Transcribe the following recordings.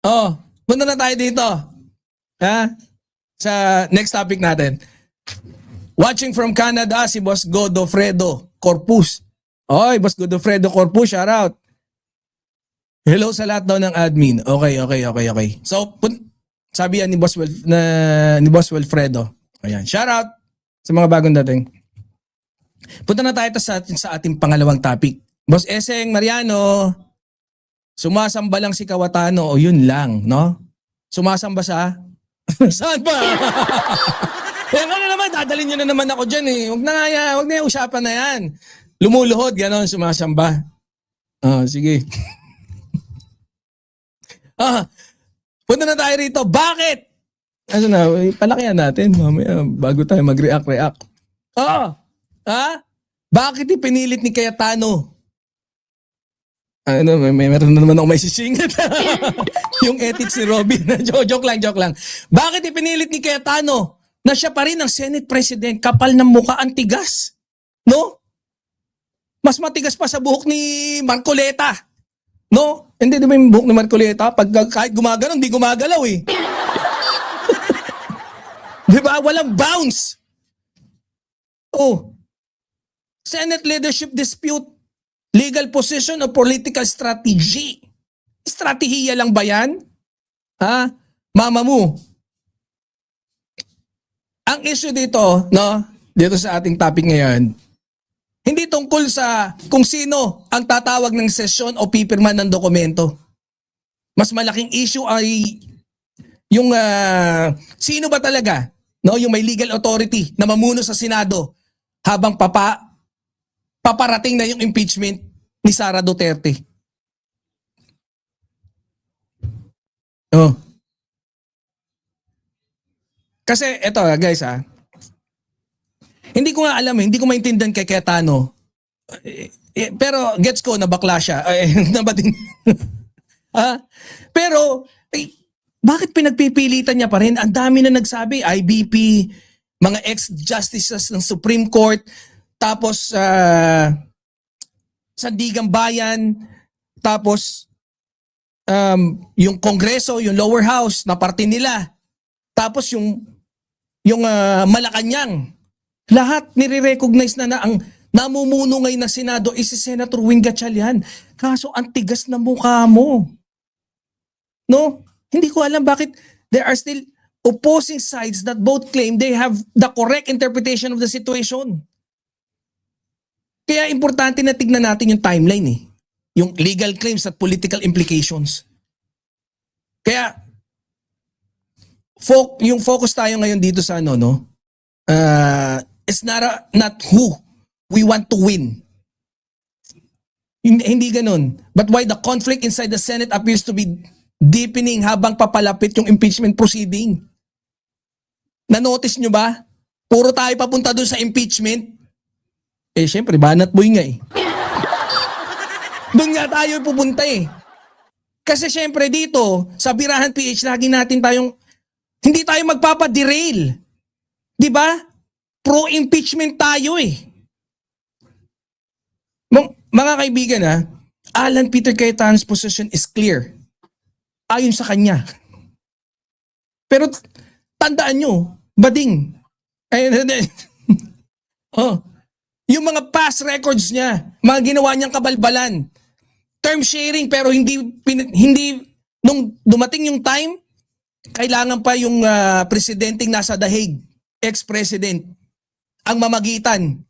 Oh, punta na tayo dito. Ha? Sa next topic natin. Watching from Canada, si Boss Godofredo Corpus. Oy, Boss Godofredo Corpus, shout out. Hello sa lahat daw ng admin. Okay. So, sabi yan ni Boss Wilfredo. Ayan, shout out sa mga bagong dating. Punta na tayo sa ating pangalawang topic. Boss Eseng Mariano, sumasamba lang si Kawatano o yun lang, no? Sumasamba siya? Saan ba? Eh ano naman, dadalhin nyo na naman ako dyan eh. Huwag na yung usapan na yan. Lumuluhod, gano'n, sumasamba. Sige. Punta na tayo rito. Bakit? Ano na, palakihan natin mamaya bago tayo mag-react. Bakit ipinilit ni Cayetano? Meron na naman ako may sisingit. Yung ethics ni Robin. joke lang. Bakit ipinilit ni Cayetano na siya pa rin ang Senate President? Kapal ng mukha, ang tigas. No? Mas matigas pa sa buhok ni Marcoleta. No? Hindi ba yung buhok ni Marcoleta? Pag kahit gumagalaw, hindi gumagalaw eh. Diba? Walang bounce. Senate leadership dispute. Legal position o political strategy? Estratehiya lang ba yan? Mama mo. Ang issue dito, no? Dito sa ating topic ngayon, hindi tungkol sa kung sino ang tatawag ng sesyon o pipirma ng dokumento. Mas malaking issue ay yung sino ba talaga, no? Yung may legal authority na mamuno sa Senado habang paparating na yung impeachment ni Sara Duterte. Kasi eto guys hindi ko nga alam hindi ko maintindihan kay Cayetano. Pero gets ko na bakla siya. Pero bakit pinagpipilitan niya pa rin? Ang dami na nagsabi, IBP, mga ex-justices ng Supreme Court, tapos Sandigang Bayan, tapos yung Kongreso, yung lower house na parte nila, tapos yung Malacanang. Lahat nire-recognize na ang namumuno ngayon ng Senado is si Senator Win Gatchalian. Kaso ang tigas na mukha mo. No? Hindi ko alam bakit there are still opposing sides that both claim they have the correct interpretation of the situation. Kaya importante na tignan natin yung timeline eh. Yung legal claims at political implications. Kaya yung focus tayo ngayon dito sa it's not who we want to win. Hindi ganun. But why the conflict inside the Senate appears to be deepening habang papalapit yung impeachment proceeding. Na-notice nyo ba? Puro tayo papunta dun sa impeachment. Syempre, banat boy nga eh. Doon nga tayo pupunta eh. Kasi syempre dito, sa Birahan PH, lagi natin hindi tayo magpapaderail. Diba? Pro-impeachment tayo eh. Mga kaibigan Alan Peter Cayetano's position is clear. Ayon sa kanya. Pero tandaan nyo, bading. Yung mga past records niya, mga ginawa niyang kabalbalan. Term sharing pero hindi nung dumating yung time, kailangan pa yung presidenteng nasa The Hague, ex-president, ang mamagitan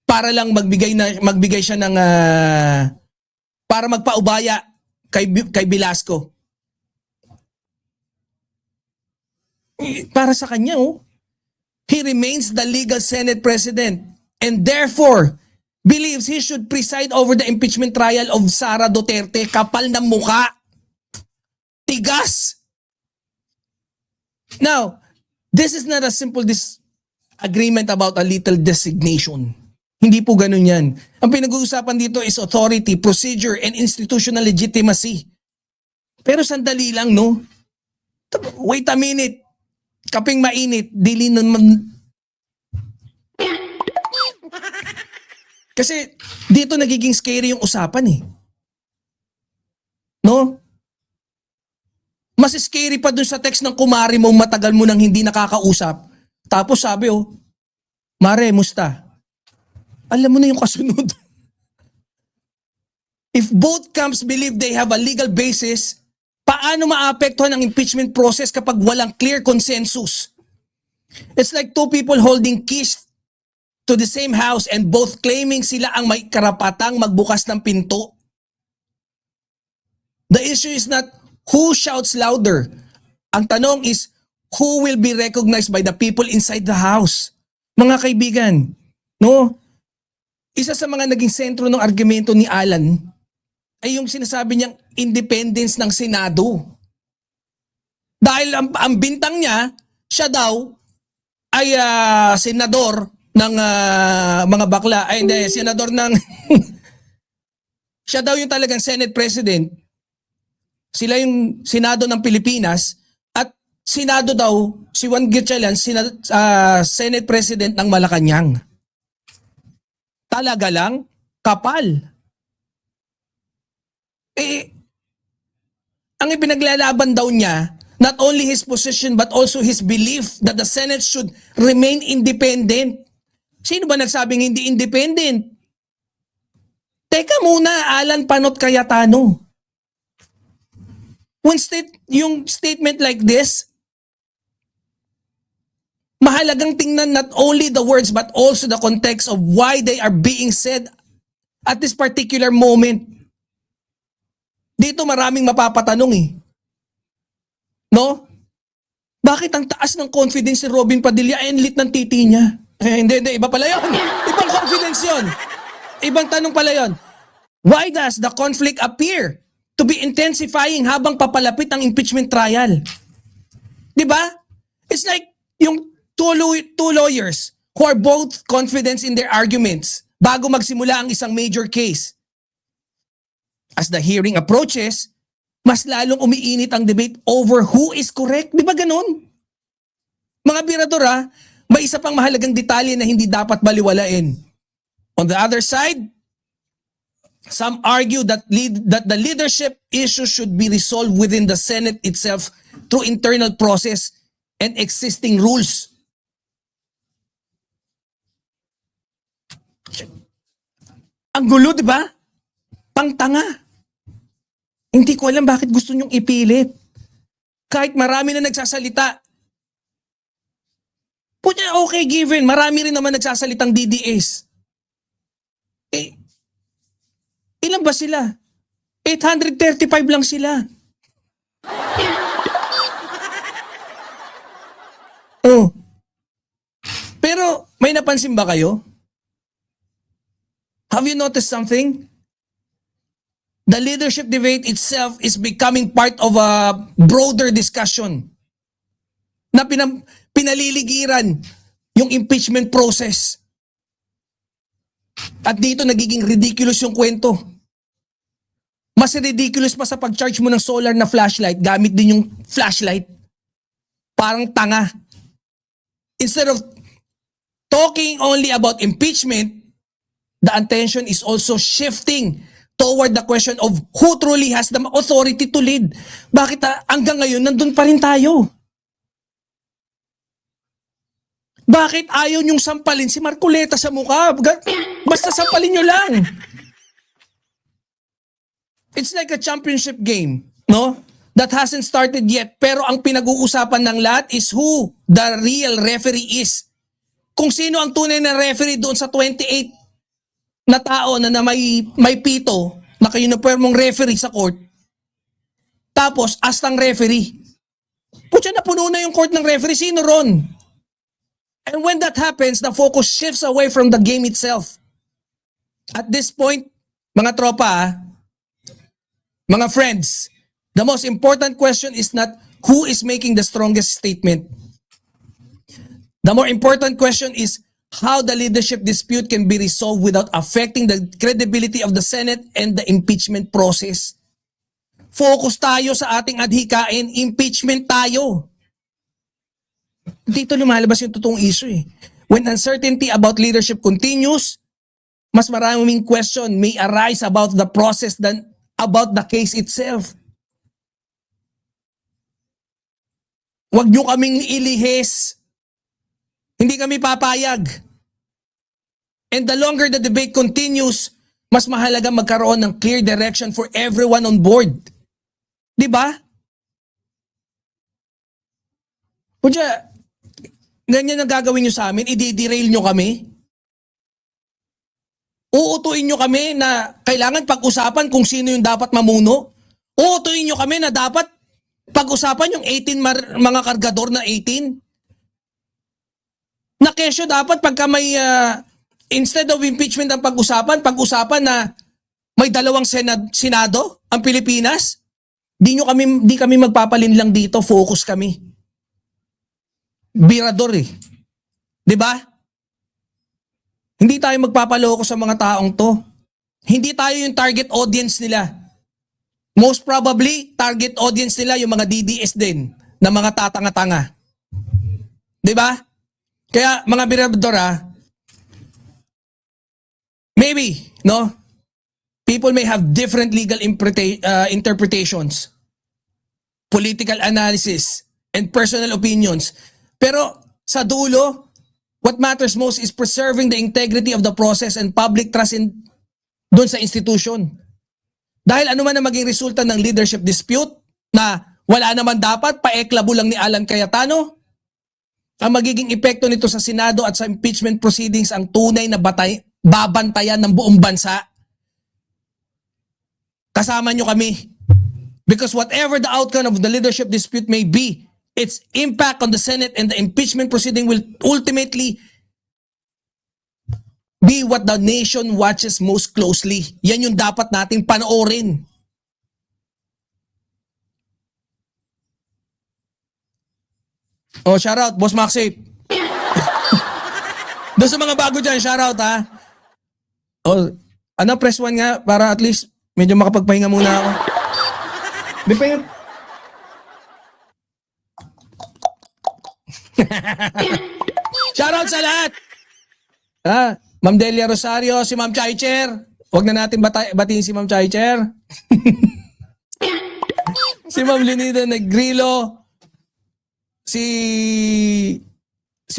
para lang magbigay siya ng para magpaubaya kay Velasco. Para sa kanya he remains the legal Senate President and therefore believes he should preside over the impeachment trial of Sara Duterte. Kapal ng mukha. Tigas. Now, this is not a simple disagreement about a little designation. Hindi po ganun yan. Ang pinag-uusapan dito is authority, procedure, and institutional legitimacy. Pero sandali lang, no? Wait a minute. Kaping mainit, dili naman. Kasi dito nagiging scary yung usapan eh. No? Mas scary pa dun sa text ng kumari mo matagal mo nang hindi nakakausap. Tapos sabi, Mare, musta? Alam mo na yung kasunod. If both camps believe they have a legal basis, paano maapektuhan ang impeachment process kapag walang clear consensus? It's like two people holding keys to the same house and both claiming sila ang may karapatang magbukas ng pinto. The issue is not who shouts louder. Ang tanong is who will be recognized by the people inside the house. Mga kaibigan, no? Isa sa mga naging sentro ng argumento ni Alan ay yung sinasabi niyang independence ng Senado. Dahil ang bintang niya, siya daw ay senador ng mga bakla. Ay hindi, senador ng... siya daw yung talagang Senate President. Sila yung Senado ng Pilipinas at Senado daw, si Juan Gatchalian, Senate President ng Malacanang. Talaga lang, kapal. Ang ipinaglalaban daw niya, not only his position but also his belief that the Senate should remain independent. Sino ba nagsabing hindi independent? Teka muna, Alan Panot Cayetano. Yung statement like this, mahalagang tingnan not only the words but also the context of why they are being said at this particular moment. Dito maraming mapapatanong No? Bakit ang taas ng confidence ni Robin Padilla ay lit ng titi niya? Hindi, iba pala yun. Ibang confidence yun. Ibang tanong pala yun. Why does the conflict appear to be intensifying habang papalapit ang impeachment trial? Diba? It's like yung two lawyers who are both confident in their arguments bago magsimula ang isang major case. As the hearing approaches, mas lalong umiinit ang debate over who is correct. Di ba ganun? Mga birador may isa pang mahalagang detalye na hindi dapat baliwalain. On the other side, some argue that the leadership issue should be resolved within the Senate itself through internal process and existing rules. Ang gulo, di ba? Pangtanga. Hindi ko alam bakit gusto nyong ipilit. Kahit marami na nagsasalita. Punya, okay, given. Marami rin naman nagsasalitang DDS. Ilan ba sila? 835 lang sila. Pero may napansin ba kayo? Have you noticed something? The leadership debate itself is becoming part of a broader discussion na pinaliligiran yung impeachment process. At dito nagiging ridiculous yung kwento. Mas ridiculous pa sa pag-charge mo ng solar na flashlight, gamit din yung flashlight. Parang tanga. Instead of talking only about impeachment, the attention is also shifting toward the question of who truly has the authority to lead. Bakit hanggang ngayon nandun pa rin tayo? Bakit ayaw niyong sampalin si Marcoleta sa mukha? Basta sampalin niyo lang. It's like a championship game, no? That hasn't started yet. Pero ang pinag-uusapan ng lahat is who the real referee is. Kung sino ang tunay na referee doon sa 28 na tao na may pito, naka-uniformong referee sa court, tapos astang referee. Putya, napuno na yung court ng referee, sino ron? And when that happens, the focus shifts away from the game itself. At this point, mga tropa, mga friends, the most important question is not who is making the strongest statement. The more important question is how the leadership dispute can be resolved without affecting the credibility of the Senate and the impeachment process. Focus tayo sa ating adhikain, impeachment tayo. Dito lumalabas yung totoong issue When uncertainty about leadership continues, mas maraming question may arise about the process than about the case itself. Huwag nyo kaming ilihis. Hindi kami papayag. And the longer the debate continues, mas mahalaga magkaroon ng clear direction for everyone on board. Di ba? Kaya, ganyan ang gagawin nyo sa amin, i-derail nyo kami. Uutuin nyo kami na kailangan pag-usapan kung sino yung dapat mamuno. Uutuin nyo kami na dapat pag-usapan yung 18 mga kargador na 18. Na kesyo dapat pagka may, instead of impeachment ang pag-usapan na may dalawang senado ang Pilipinas. Di kami magpapalin lang dito, focus kami. Birador eh. 'Di ba? Hindi tayo magpapaloko sa mga taong to. Hindi tayo yung target audience nila. Most probably, target audience nila yung mga DDS din, na mga tatanga-tanga. 'Di ba? Kaya mga birador maybe, no? People may have different legal interpretations, political analysis, and personal opinions. Pero sa dulo, what matters most is preserving the integrity of the process and public trust doon sa institution. Dahil ano man ang maging resulta ng leadership dispute na wala naman dapat, paeklabo lang ni Alan Cayetano, ang magiging epekto nito sa Senado at sa impeachment proceedings ang tunay na babantayan ng buong bansa. Kasama nyo kami. Because whatever the outcome of the leadership dispute may be, its impact on the Senate and the impeachment proceeding will ultimately be what the nation watches most closely. Yan yung dapat nating panoorin. Oh, shout out, Boss Maxi. Doon sa mga bago dyan, shout out ha. Oh, press 1 nga para at least medyo makapagpahinga muna ako. Di pa yun. Shoutout sa lahat. Ma'am Delia Rosario, si Ma'am Chaicher. Huwag na natin batiin si Ma'am Chaicher. Si Ma'am Lenida Negrilo. Si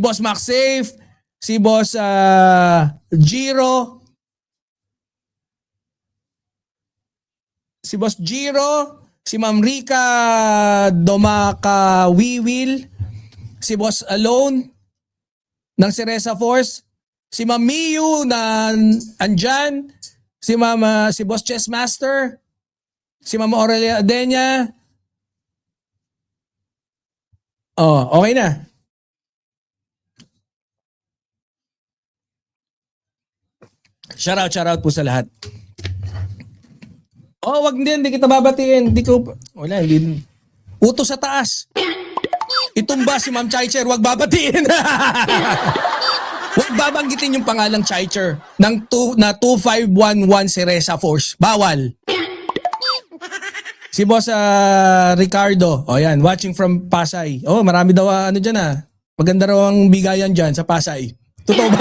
Boss Max Safe. Si Boss Giro. Si Boss Giro. Si Ma'am Rica Domaka Wiwil. Si Boss Alone ng Ceresa Force, si Ma'am Miyu na andyan, si Boss Chess Master, si Ma'am Aurelia Adenya. Oh, okay na. Shout out po sa lahat. Oh, wag din, hindi kita babatiin. Hindi. Utos sa taas. Itumba si Ma'am Chaicher, wag babatiin. Wag babanggitin yung pangalang Chaicher na 2511 Ceresa Force. Bawal. Si Boss Ricardo, yan, watching from Pasay. Marami daw dyan Maganda raw ang bigayan dyan sa Pasay. Totoo ba?